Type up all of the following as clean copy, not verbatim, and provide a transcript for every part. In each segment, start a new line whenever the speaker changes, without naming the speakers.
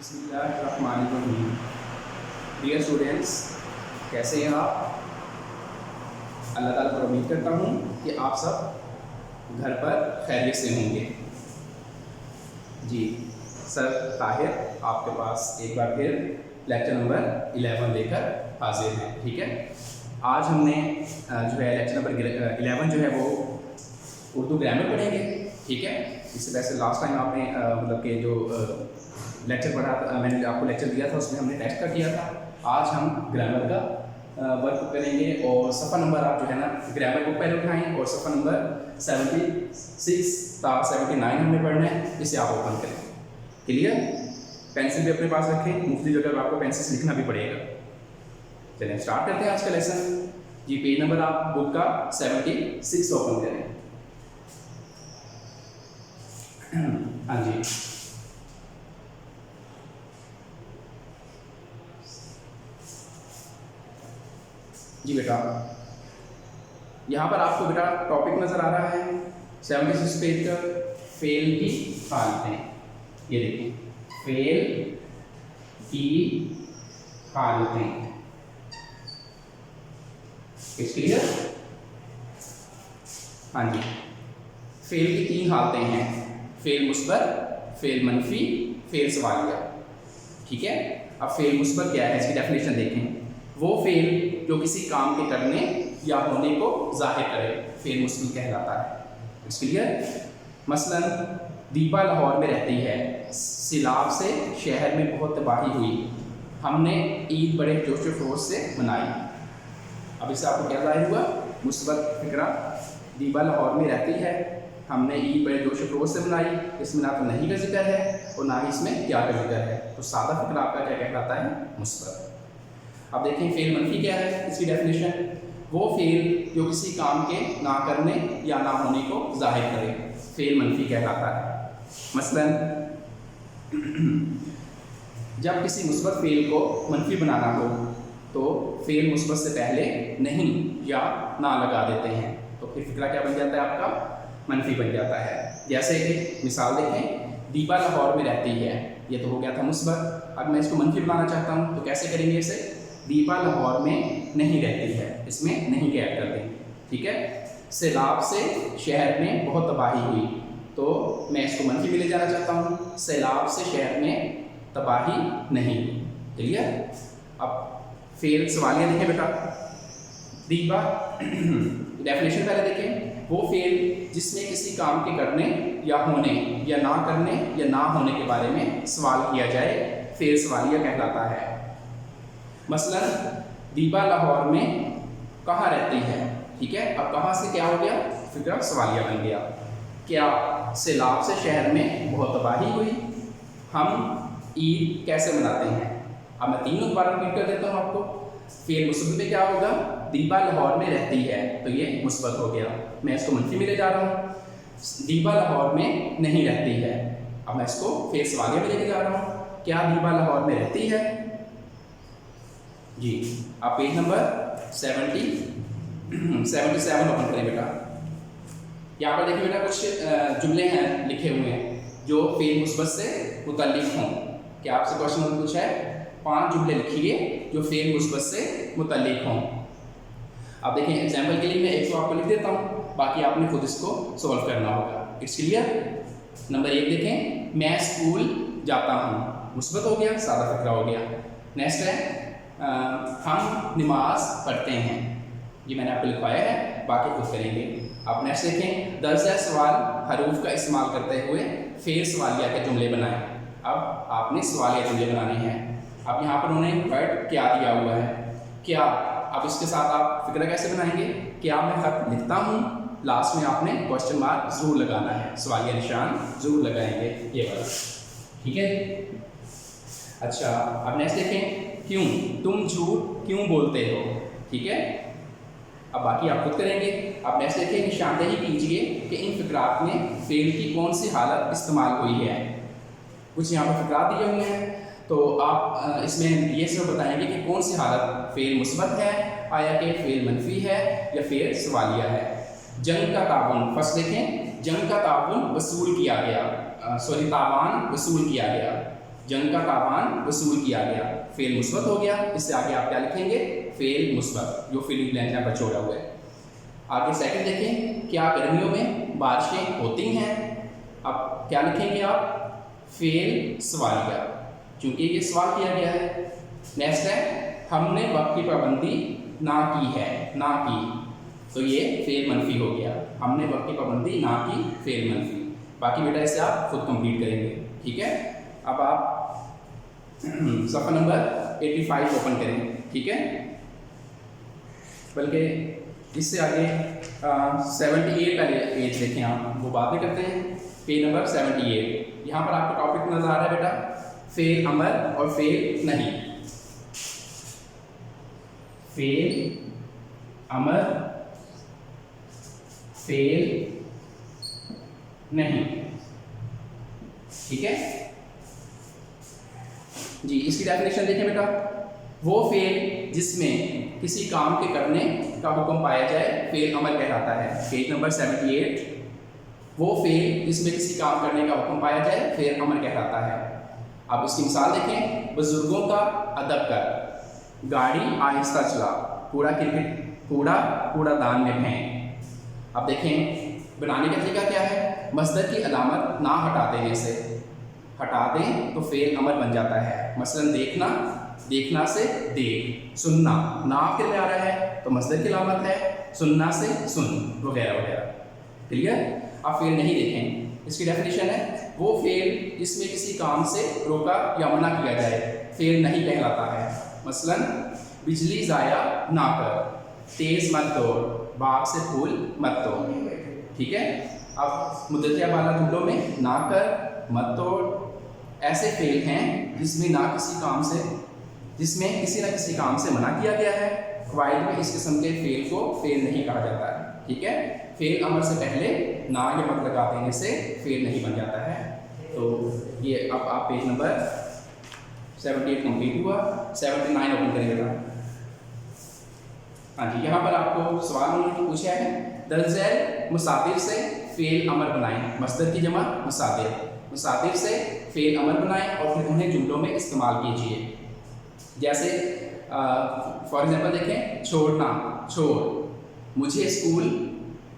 बिस्मिल्लाहिर्रहमानिर्रहीम। Dear students, कैसे हैं आप? अल्लाह ताला पर उम्मीद करता हूँ कि आप सब घर पर खैरियत से होंगे। जी सर ताहिर आपके पास एक बार फिर लेक्चर नंबर 11 लेकर हाजिर हैं। ठीक है, आज हमने जो है लेक्चर नंबर 11 जो है वो उर्दू ग्रामर पढ़ेंगे। ठीक है, इससे वैसे लास्ट टाइम आपने मतलब कि जो लेक्चर पढ़ा मैंने आपको लेक्चर दिया था उसमें हमने टेस्ट का किया था। आज हम ग्रामर का वर्क करेंगे और सफ़ा नंबर आप जो है ना ग्रामर बुक पहले उठाएं और सफ़ा नंबर 76 था 79 हमने पढ़ना है, इसे आप ओपन करें। क्लियर? पेंसिल भी अपने पास रखें, मुफ्ती जगह आपको पेंसिल से लिखना भी पड़ेगा। चलिए स्टार्ट करते हैं आज का लेसन। जी पेज नंबर आप बुक का 76 ओपन करें। हाँ जी, जी बेटा यहाँ पर आपको बेटा टॉपिक नज़र आ रहा है 76 पेज का, फेल की हालतें। ये देखिए, फेल की हालतें। क्लियर? हाँ जी, फेल की 3 हालतें हैं, फेल मुस्बत, फेल मनफी, फेल सवालिया। ठीक है, अब फेल मुस्बत क्या है इसकी डेफिनेशन देखें। वो फेल जो किसी काम के करने या होने को जाहिर करे, फेल मुस्बत कहलाता है। क्लियर? मसलन दीपा लाहौर में रहती है, सैलाब से शहर में बहुत तबाही हुई, हमने ईद बड़े जोश खरोश से मनाई। अब इससे आपको क्या जाहिर हुआ? मुस्बत फिक्रा। दीपा लाहौर में रहती है, हमने ईद बड़े जोश खरोश से मनाई। इसमें ना तो नहीं का जिक्र है और ना ही इसमें क्या का जिक्र है, तो सादा फिक्रा आपका क्या कहलाता है? मुस्बत। अब देखें फेल मनफी क्या है, इसकी डेफिनेशन। वो फेल जो किसी काम के ना करने या ना होने को जाहिर करे, फेल मनफी कहलाता है। मसलन जब किसी मुस्बत फेल को मनफी बनाना हो तो फेल मुस्बत से पहले नहीं या ना लगा देते हैं, तो फिर फिक्रा क्या बन जाता है आपका? मनफी बन जाता है। जैसे कि मिसाल देखें, दीपा लाहौर में रहती है, ये तो हो गया था मुस्बत। अब मैं इसको मनफी बनाना चाहता हूँ तो कैसे करेंगे इसे? दीपा लाहौर में नहीं रहती है, इसमें नहीं के ऐड कर देंगे। ठीक है, सैलाब से शहर में बहुत तबाही हुई, तो मैं इसको मनफी में ले जाना चाहता हूँ, सैलाब से शहर में तबाही नहीं हुई। क्लियर? अब फेल सवालिया देखें बेटा, दीपा डेफिनेशन पहले देखें। वो फेल जिसमें किसी काम के करने या होने या ना करने या ना होने के बारे में सवाल किया जाए, फेल सवालिया कहलाता है। मसलन दीपा लाहौर में कहाँ रहती है। ठीक है, अब कहाँ से क्या हो गया? फिक्रा सवालिया बन गया। क्या सैलाब से शहर में बहुत तबाही हुई, हम ईद कैसे मनाते हैं। अब मैं तीनों दोबारा रिपीट कर देता हूँ आपको। फेल मुस्बत में क्या होगा? दीपा लाहौर में रहती है, तो ये मुस्बत हो गया, मैं इसको मनफी में ले जा रहा हूँ। दीपा लाहौर में नहीं रहती है, अब मैं इसको फेल सवालिया में लेके जा रहा हूँ। क्या दीपा लाहौर में रहती है? जी आप पेज नंबर 77 ओपन करें बेटा। यहाँ पर देखिए बेटा, कुछ जुमले हैं लिखे हुए हैं जो फेल मुस्बत से मुतल्लिक हों। क्या आपसे क्वेश्चन पूछा है? 5 जुमले लिखिए जो फेल मुस्बत से मुतल्लिक हों। अब देखिए एग्जाम्पल के लिए मैं एक तो आपको लिख देता हूँ, बाकी आपने खुद इसको सॉल्व करना होगा। It's clear? नंबर 1 देखें, मैं स्कूल जाता हूँ, मुस्बत हो गया, सादा फिक्रा हो गया। नेक्स्ट है हम नमाज पढ़ते हैं, ये मैंने आपको लिखवाया है, बाकी खुद करेंगे। अब नेक्स्ट देखें, दर्ज सवाल हरूफ का इस्तेमाल करते हुए फेल सवालिया के जुमले बनाएं। अब आपने सवालिया जुमले बनाने हैं। अब यहाँ पर उन्होंने वर्ड क्या दिया हुआ है, क्या। अब इसके साथ आप फिक्रा कैसे बनाएंगे? क्या मैं खत लिखता हूँ, लास्ट में आपने क्वेश्चन मार्क जरूर लगाना है, सवालिया निशान जरूर लगाएंगे, ये वाला। ठीक है, अच्छा अब नेक्स्ट देखें, क्यों, तुम झूठ क्यों बोलते हो। ठीक है, अब बाकी आप खुद करेंगे। अब नेक्स्ट देखें, निशानदेही कीजिए कि इन फिक्रात में फेल की कौन सी हालत इस्तेमाल हुई है। कुछ यहाँ पर फिक्रात दिए हुए हैं, तो आप इसमें ये सब बताएंगे कि कौन सी हालत फेल मुस्बत है, आया कि फेल मनफी है या फेल सवालिया है। जंग का ताबन, फर्स्ट देखें, जंग का ताबन वसूल किया गया, तावान वसूल किया गया। जंग का तावान वसूल किया गया, फेल मुस्बत हो गया। इससे आगे आप क्या लिखेंगे, फेल मुस्बत, जो फिलिंग ब्लैंक यहाँ पर छोड़ा हुआ है। आगे सेकंड देखें, क्या गर्मियों में बारिशें होती हैं। अब क्या लिखेंगे आप, फेल सवालिया, क्योंकि ये सवाल किया गया है। नेक्स्ट है, हमने वक्त की पाबंदी ना की है, ना की, तो ये फेल मनफी हो गया। हमने वक्त की पाबंदी ना की, फेल मनफी। बाकी बेटा इसे आप खुद कंप्लीट करेंगे, ठीक है। अब आप सफ़ा नंबर 85 ओपन करें, ठीक है। बल्कि इससे आगे 78 का पेज देखें आप, वो बात भी करते हैं। पेज नंबर 78, यहाँ पर आपको टॉपिक नजर आ रहा है बेटा, फेल अमर और फेल नहीं। फेल अमर, फेल नहीं, ठीक है जी। इसकी डेफिनेशन देखें बेटा, वो फेल जिसमें किसी काम के करने का हुक्म पाया जाए फेल अमल कहलाता है। पेज नंबर 78, वो फेल जिसमें किसी काम करने का हुक्म पाया जाए फेल अमल कहलाता है। अब इसकी मिसाल देखें, बुजुर्गों का अदब कर, गाड़ी आहिस्ता चला, कूड़ादान में फेंक। अब देखें बनाने का तरीका क्या है, मस्दर की अलामत ना हटा देने से, हटा दें तो फेल अमर बन जाता है। मसलन देखना, देखना से देख, सुनना, ना आखिर में आ रहा है तो मस्दर की अलामत है, सुनना से सुन, वगैरह वगैरह, क्लियर। आप फेल नहीं देखें, इसकी डेफिनेशन है, वो फेल जिसमें किसी काम से रोका या मना किया जाए फेल नहीं कहलाता है। मसलन बिजली ज़ाया ना कर, तेज़ मत दौड़, बाग से फूल मत तोड़, ठीक है। अब मुद्दतिया वाला जुमलों में ना कर, मत तोड़, ऐसे फेल हैं जिसमें किसी न किसी काम से मना किया गया है। क़वाइद में इस किस्म के फेल को फेल नहीं कहा जाता है, ठीक है। फेल अमर से पहले ना या मत लगा देने से फेल नहीं बन जाता है। तो ये अब आप पेज नंबर 78 कंप्लीट हुआ, 79 ओपन करेंगे। हाँ जी, यहाँ पर आपको सवाल उन्होंने पूछा है, दरअसल मुसाफिर से फेल अमर बनाएं, मस्दर की जमा मुसाफिर, मुसाफिर से फेल अमर बनाएं और फिर उन्हें जुमलों में इस्तेमाल कीजिए। जैसे फॉर एग्जांपल देखें, छोड़ना, छोड़, मुझे स्कूल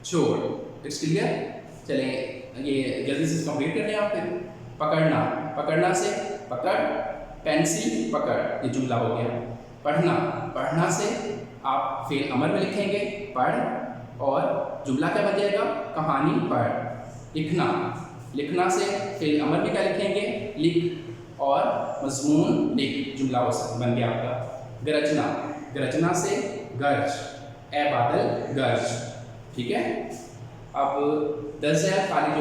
छोड़, इट्स क्लियर। चलें ये जल्दी से कंप्लीट कर लें आप। फिर पकड़ना, पकड़ना से पकड़, पेंसिल पकड़, ये जुमला हो गया। पढ़ना, पढ़ना से आप फेल अमर में लिखेंगे पढ़, और जुमला क्या बन जाएगा, कहानी पढ़। लिखना, लिखना से फेल अमर में क्या लिखेंगे, लिख, और मजमून लिख, जुमला बन गया आपका। गरजना, गरजना से गर्ज, ए बादल गर्ज, ठीक है। अब 10,000 खाली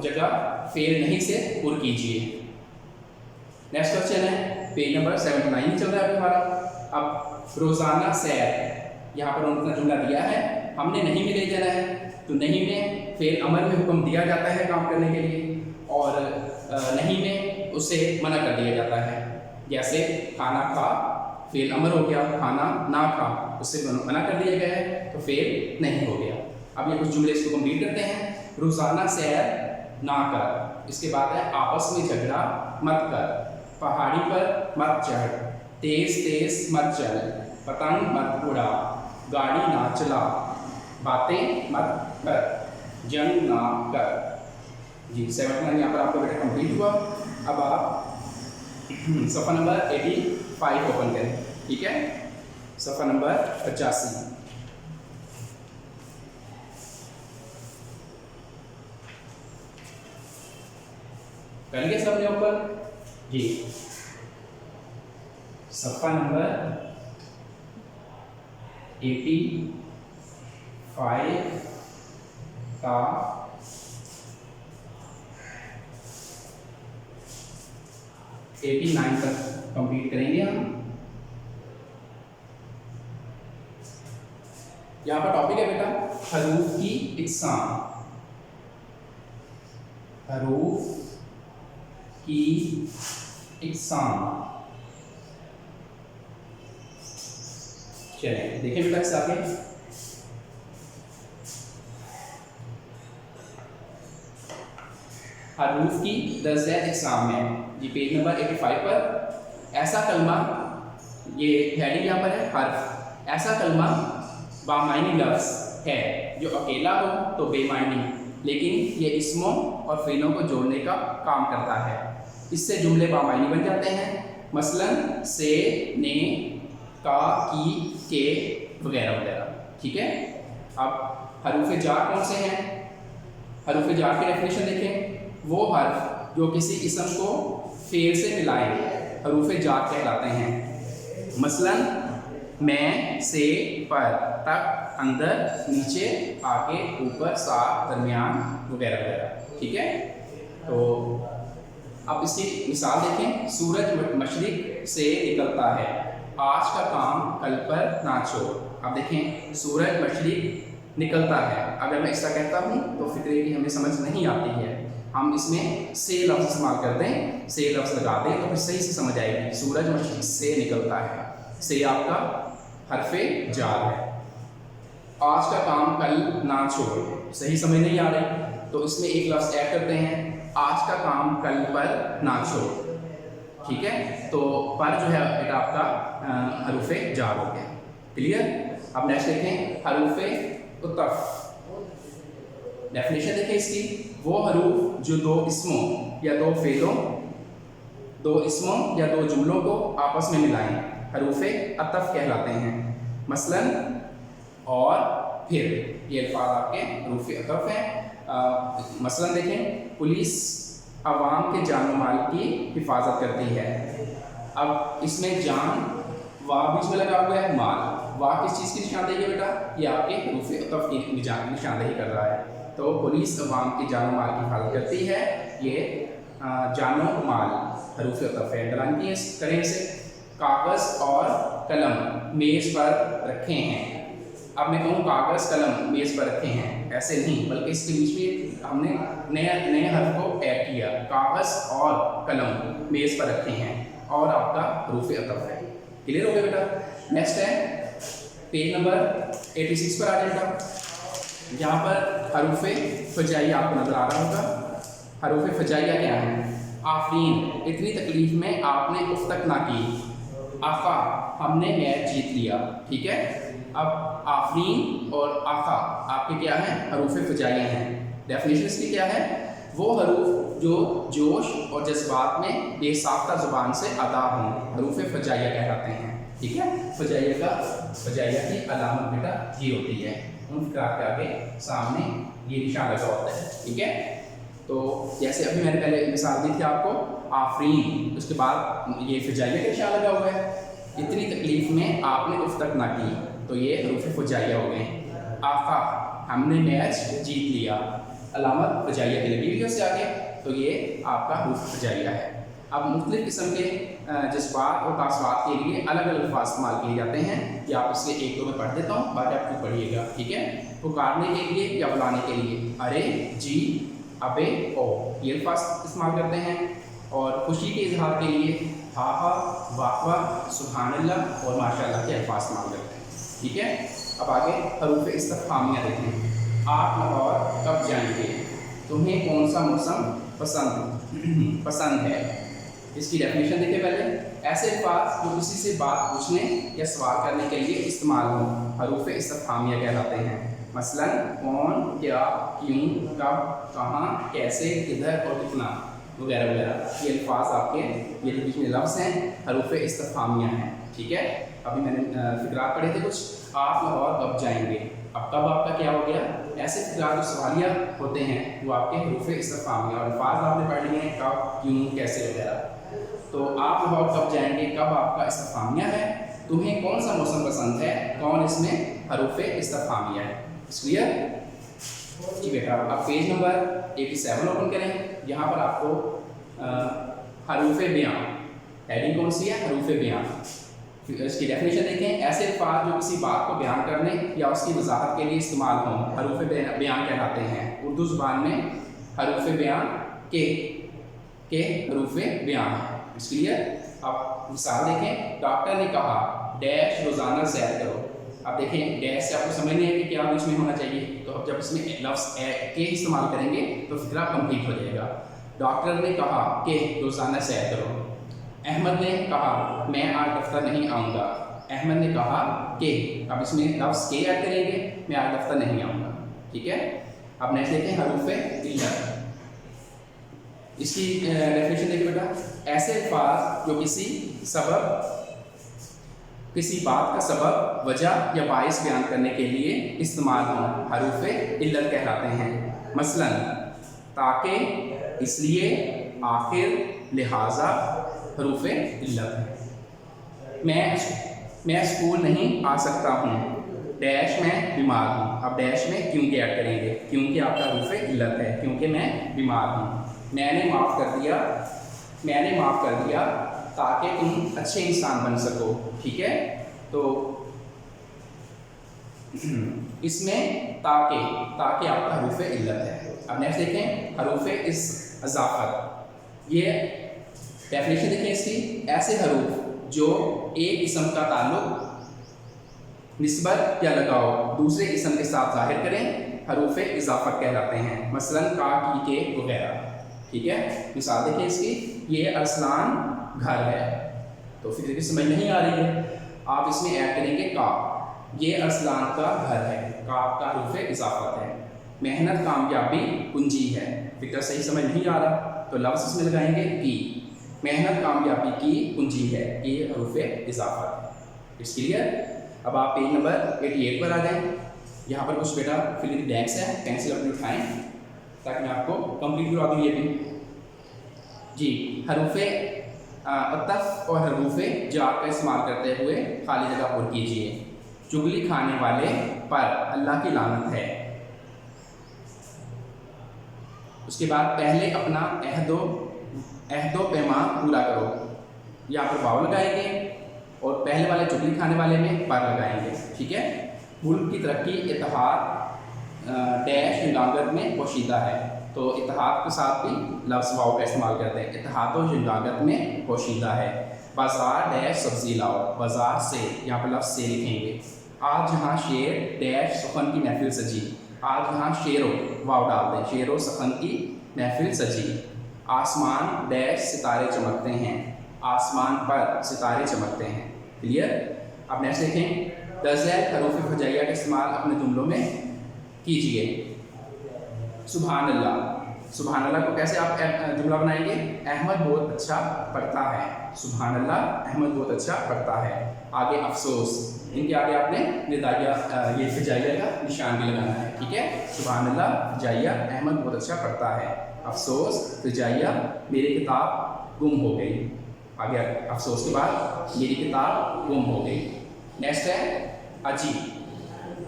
जगह फेल नहीं से पुर कीजिए। नेक्स्ट क्वेश्चन है, पेज नंबर 79 चल रहा है हमारा। अब रोज़ाना सैर, यहाँ पर उन्होंने जुमला दिया है, हमने नहीं में ले जाना है, तो नहीं में फेल अमर में हुक्म दिया जाता है काम करने के लिए, और नहीं में उसे मना कर दिया जाता है। जैसे खाना खा, फेल अमर हो गया, खाना ना खा, उससे मना कर दिया गया है तो फेल नहीं हो गया। अब ये कुछ जुमले इसको कंप्लीट करते हैं। रोज़ाना सैर ना कर, इसके बाद है आपस में झगड़ा मत कर, पहाड़ी पर मत चढ़, तेज तेज मत चल, पतंग मत उड़ा, गाड़ी ना चला, बातें मत कर, जंग ना कर। जी 79 यहाँ पर आपका बेटा कंप्लीट हुआ। अब आप सफ़ा नंबर 85 ओपन करें, ठीक है। सफ़ा नंबर 85, कर लिया सबने ऊपर जी। सफ़ा नंबर 85 का 89 तक कंप्लीट करेंगे हम। यहाँ पर टॉपिक है बेटा हरूफ की इकसाम, हरूफ की इकसाम। चलिए देखें बेटा इससे आगे। हरूफ की दर्जैत इकसाम में, जी पेज नंबर 85 पर। ऐसा कलमा, ये हेडिंग यहाँ पर है हर्फ, ऐसा कलमा बामायनी लफ्ज़ है जो अकेला हो तो बेमायनी, लेकिन ये इसमों और फ़ेलों को जोड़ने का काम करता है। इससे जुमले बामायनी बन जाते हैं, मसलन से, ने, का, की, के वगैरह वगैरह। ठीक है। अब हरूफ जार कौन से हैं? हरूफ जार की डेफिनेशन देखें। वो हर्फ जो किसी इसम को फेल से मिलाए हरूफ जार कहलाते हैं। मसलन मैं, से, पर, तक, अंदर, नीचे, आगे, ऊपर, साथ, दरमियान वगैरह वगैरह। ठीक है। तो अब इसकी मिसाल देखें। सूरज मशरिक से निकलता है, आज का काम कल पर ना छोड़। अब देखें, सूरज मशरिक निकलता है, अगर मैं ऐसा कहता हूँ तो फिक्रे की हमें समझ नहीं आती है, हम इसमें से लफ्ज़ इस्तेमाल कर दें, से लफ्ज़ लगा दें तो फिर सही से समझ आएगी। सूरज मशरिक से निकलता है, से आपका हरफे जार है। आज का काम कल ना छोड़, सही समझ नहीं आ रही तो इसमें एक लफ्ज़ ऐड करते हैं, आज का काम कल पर ना छोड़। ठीक है। तो पर जो है बेटा आपका हरूफे जार हो गया। क्लियर। अब नेक्स्ट देखें हरूफे उतफ। डेफिनेशन देखें इसकी। वो हरूफ जो दो इसमों या दो फेलों, दो इसमों या दो जुमलों को आपस में मिलाएं, हरूफे अतफ कहलाते हैं। मसलन और फिर, ये अल्फाज आपके हरूफे अतफ हैं। मसलन देखें, पुलिस अवाम के जान माल की हिफाजत करती है। अब इसमें जान वाह बीच में लगा हुआ है, माल, वाह किस चीज़ की निशानदेही है बेटा? ये आपके हरूफे अतफ की निशानदेही कर रहा है। तो पुलिस अवाम के जान माल की हिफाजत करती है, ये जानो माल हरूफे अतफ है। अंडरलाइन करें इसे। कागज़ और कलम मेज़ पर रखे हैं। अब मैं कहूँ कागज़ कलम मेज़ पर रखे हैं, ऐसे नहीं, बल्कि इसके बीच में हमने नए हर्फ को ऐड किया। कागज़ और कलम मेज़ पर रखे हैं और आपका हरूफे अतफ है। क्लियर हो गया बेटा। नेक्स्ट है पेज नंबर 86 पर आ जाए बेटा। यहाँ पर हरूफे फजाइया आपको नजर आ रहा होगा। हरूफे फजाइया क्या है? आफरीन, इतनी तकलीफ में आपने उफ तक ना की। आफा, हमने मैच जीत लिया। ठीक है। अब आफरीन और आफा आपके क्या हैं? हरूफे फजाइया हैं। डेफिनेशन इसकी क्या है? वो हरूफ जो जोश और जज्बात में बेसाख्ता ज़ुबान से अदा हों, हरूफे फजाइया कहलाते हैं। ठीक है। फजाइया की अलामत बेटा ये होती है, उन फिक्रात के आगे सामने ये निशान लगा होता है। ठीक है। तो जैसे अभी मैंने पहले मिसाल दी थी आपको, आफरीन, उसके बाद ये फजाइया का निशान लगा हुआ है। इतनी तकलीफ में आपने उफ तक ना की, तो ये हरूफ फजाइया हो गए। आफा, हमने मैच जीत लिया, अलामत फजाइया की लगी हुई है उससे आगे, तो ये आपका हरूफ फजाइया है। अब मुख्तलिफ़ किस्म के जज्बात और तासवात के लिए अलग अलग अल्फाज इस्तेमाल किए जाते हैं। या आप इसलिए एक दो में पढ़ देता हूँ, बाकी आप खुद पढ़िएगा। ठीक है। पुकारने के लिए या बुलाने के लिए अरे, जी, अबे, ओ, ये अल्फाज इस्तेमाल करते हैं। और खुशी के इजहार के लिए हा हा, वाह वाह, सुभानअल्लाह और माशाअल्लाह के अल्फाज इस्तेमाल करते हैं। ठीक है। अब आगे हरूफ इस्तिफ़हामिया देखें। आप लाहौर कब जाएंगे? तुम्हें कौन सा मौसम पसंद है? इसकी डेफिनेशन देखिए पहले। ऐसे अल्फाज जो किसी से बात पूछने या सवाल करने के लिए इस्तेमाल हों, हरूफ इस्तिफ़हामिया कहलाते हैं। मसलन कौन, क्या, क्यों, कब, कहाँ, कैसे, किधर और कितना वगैरह वगैरह। ये अल्फाज आपके ये जो बीच में लफ्ज़ हैं हरूफ इस्तिफ़हामिया हैं। ठीक है। अभी मैंने फिक्रात पढ़े थे कुछ, आप लाहौर कब जाएंगे। अब कब आपका क्या हो गया? ऐसे फिक्रात जो सवालिया होते हैं वो आपके हरूफ इस्तिफ़हामिया, और अल्फाज आपने पढ़ लिए हैं कब, क्यों, कैसे वगैरह। तो आप लाहौर कब जाएंगे, कब आपका इस्तिफ़हामिया है। तुम्हें कौन सा मौसम पसंद है, कौन इसमें हरूफ इस्तिफ़हामिया है। क्लियर जी बेटा। अब पेज नंबर 87 ओपन करें। यहाँ पर आपको हरूफ बयां, हेडिंग कौन सी है? हरूफ बयां। इसकी डेफिनेशन देखें। ऐसे अल्फाज जो किसी बात को बयान करने या उसकी वजाहत के लिए इस्तेमाल हों, हरूफ बयां कहलाते हैं। उर्दू ज़ुबान में हरूफ बयां के हरूफ बयां है। इसलिए अब मिसाल देखें। डॉक्टर ने कहा डैश रोज़ाना सैर करो। अब देखें, डैश से आपको समझ नहीं है कि क्या बीच में होना चाहिए, तो अब जब इसमें लफ्ज़ के इस्तेमाल करेंगे तो फिक्रा कंप्लीट हो जाएगा। डॉक्टर ने कहा कि रोज़ाना सैर करो। अहमद ने कहा मैं आज दफ्तर नहीं आऊँगा। अहमद ने कहा कि, अब इसमें लफ्ज़ के ऐड करेंगे, मैं आज दफ्तर नहीं आऊँगा। ठीक है, अब नेक्स्ट देखते हैं हरूफ इल्लत। इसकी डेफिनेशन देखिए बेटा, ऐसे अल्फाज जो किसी बात का सबब, वजह या बाइस बयान करने के लिए इस्तेमाल हों, हरूफ इल्लत कहलाते हैं। मसलन ताकि, इसलिए, आखिर, लिहाजा हरूफ इल्लत है। मैं स्कूल नहीं आ सकता हूँ, डैश मैं बीमार हूँ। अब डैश में क्योंकि ऐड करेंगे, क्योंकि आपका हरूफ इल्लत है, क्योंकि मैं बीमार हूँ। मैंने माफ़ कर दिया ताकि तुम अच्छे इंसान बन सको। ठीक है, तो इसमें ताकि आपका हरूफ इल्लत है। अब नेक्स्ट देखें हरूफ इज़ाफ़त। ये डेफिनेशन देखें इसकी, ऐसे हरूफ जो एक इस्म का ताल्लुक, निस्बत या लगाव दूसरे इस्म के साथ ज़ाहिर करें, हरूफ इज़ाफ़त कहलाते हैं। मसलन का, की, के वगैरह। ठीक है, मिसाल देखिए इसकी, ये अरसलान घर है, तो फिर देखिए समझ नहीं आ रही है, आप इसमें ऐड करेंगे का। ये अरसलान का घर है, का आपका हरूफ इज़ाफ़त है। मेहनत कामयाबी कुंजी है, फिक्र सही समझ नहीं आ रहा तो लफ्ज़ इसमें लगाएंगे की। मेहनत कामयाबी की कुंजी है, ये हरूफ इज़ाफ़त है। It's clear. अब आप पेज नंबर 88 पर आ जाएं। यहाँ पर कुछ बेटा फिल इन द ब्लैंक्स है, पेंसिल अपनी उठाएं ताकि मैं आपको कंप्लीट करवा दूँ ये भी। जी, हरूफ अतफ़ और हरूफ जार का इस्तेमाल करते हुए खाली जगह पर कीजिए। चुगली खाने वाले पर अल्लाह की लानत है। उसके बाद पहले अपना अहदो पैमान पूरा करो, यहाँ पर वाव लगाएंगे और पहले वाले चुगली खाने वाले में पर लगाएंगे। ठीक है, मुल्क की तरक्की इत्तेहाद डैश हिंगागत में पोशीदा है, तो इत्तेहाद के साथ भी लफ्ज़ वाव का इस्तेमाल करते हैं। इत्तेहाद हिंगागत में पोशीदा है। बाज़ार डैश सब्ज़ी लाओ, बाज़ार से, यहाँ पर लफ्ज़ से लिखेंगे। आज जहाँ शेर डैश सुखन की महफिल सजी, आज यहाँ शेरो वाव डाल दें, शेरो सुखन की महफिल सजी। आसमान डैश सितारे चमकते हैं, आसमान पर सितारे चमकते हैं। क्लियर। अब नेक्स्ट देखें, दर्ज़ हरूफ हिजाइया का इस्तेमाल अपने जुमलों में कीजिए। सुभान अल्लाह, सुभान अल्लाह को कैसे आप जुमला बनाएंगे? अहमद बहुत अच्छा पढ़ता है, सुभान अल्लाह अहमद बहुत अच्छा पढ़ता है। आगे अफसोस, इनके आगे आपने निदाइया ये हिजाइया का निशान भी लगाना है। ठीक है, सुभान अल्लाह हिजाइया अहमद बहुत अच्छा पढ़ता है। अफसोस हिजाइया मेरी किताब गुम हो गई। आगे अफसोस के बाद मेरी किताब गुम हो गई। नेक्स्ट है अजी।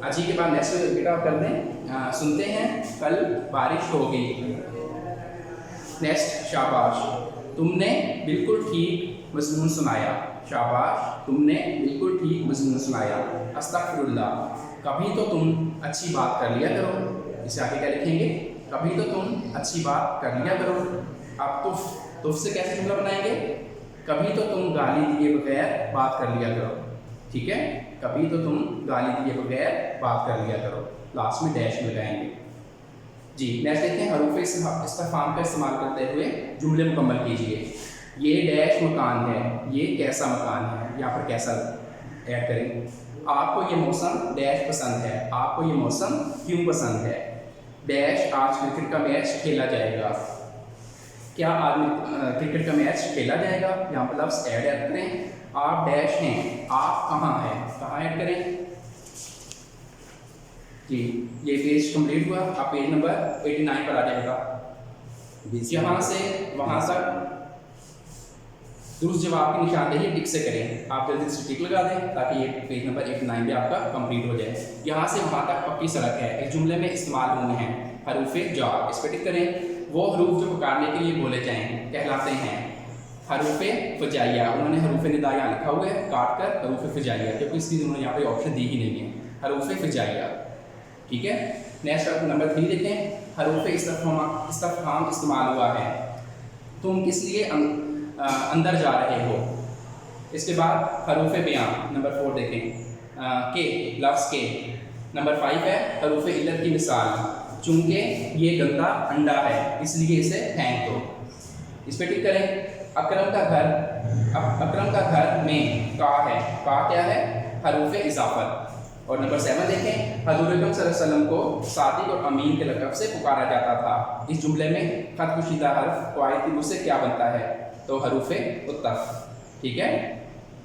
अजी के बाद नेक्स्ट बेटा कर दें, सुनते हैं कल बारिश होगी। नेक्स्ट शाबाश, तुमने बिल्कुल ठीक मज़मून सुनाया, शाबाश तुमने बिल्कुल ठीक मज़मून सुनाया। अस्तग़फिरुल्लाह, कभी तो तुम अच्छी बात कर लिया करो। इसे आगे क्या लिखेंगे? कभी तो तुम अच्छी बात कर लिया करो। अब तुफ से कैसे जुमला बनाएंगे? कभी तो तुम गाली दिए बगैर बात कर लिया करो। ठीक है, कभी तो तुम गाली दिए बगैर बात कर लिया करो। लास्ट में डैश लगाएंगे। जी, नेक्स्ट देखते हैं हरूफ इस्तिफ़हाम का इस्तेमाल करते हुए जुमले मुकम्मल कीजिए। ये डैश मकान है, ये कैसा मकान है, यहाँ पर कैसा ऐड करें। आपको ये मौसम डैश पसंद है, आपको ये मौसम क्यों पसंद है। डैश आज क्रिकेट का मैच खेला जाएगा, क्या आज क्रिकेट का मैच खेला जाएगा, यहाँ पर लफ्ज़ ऐड करें। आप डैश हैं, आप कहाँ हैं, कहाँ ऐड करें। जी, ये पेज कंप्लीट हुआ। आप पेज नंबर 89 पर आ जाएगा। यहाँ से वहाँ तक दुरुस्त जवाब की निशानदेही टिक से करें। आप जल्दी से टिक लगा दें ताकि ये पेज नंबर 89 भी आपका कंप्लीट हो जाए। यहाँ से वहाँ तक पक्की सड़क है, एक जुमले में इस्तेमाल हुए हैं हरूफ जार। इस पर टिक करें। वो हरूफ जो पुकारने के लिए बोले जाएँ कहलाते हैं हरूफ फजाइया। उन्होंने हरूफ निदा यहाँ लिखा हुआ है काट कर हरूफ फजाइया, क्योंकि इसकी उन्होंने यहाँ पे ऑप्शन दी ही नहीं है। हरूफ फजाइया। ठीक है, नेक्स्ट नंबर 3 देखें। हरूफ इस्तिफ़हाम इस्तेमाल हुआ है, तुम किस लिए अंदर जा रहे हो। इसके बाद हरूफ बयान नंबर 4 देखें। के लफ्ज़ के। नंबर 5 है हरूफ इल्लत की मिसाल, चूँकि ये गंदा अंडा है इसलिए इसे फेंक दो। इस पे टिक करें। अकरम का घर में का है, का क्या है, हरूफ इजाफत। और नंबर 7 देखें, हज़ूर अकरम सल्लल्लाहु अलैहि वसल्लम को सादिक और अमीन के लक़ब से पुकारा जाता था। इस जुमले में खत कुशीदा हर्फ क़वाइद से क्या बनता है, तो हरूफ उत्तफ़। ठीक है,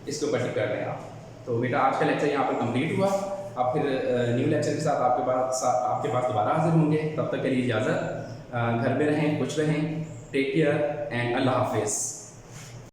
इसके ऊपर टिक कर लें आप। तो बेटा आज का लेक्चर यहाँ पर कंप्लीट हुआ। अब फिर न्यू लेक्चर के साथ आपके पास दोबारा हाजिर होंगे। तब तक के लिए इजाज़त, घर में रहें, खुश रहें, टेक केयर एंड अल्लाह हाफिज़।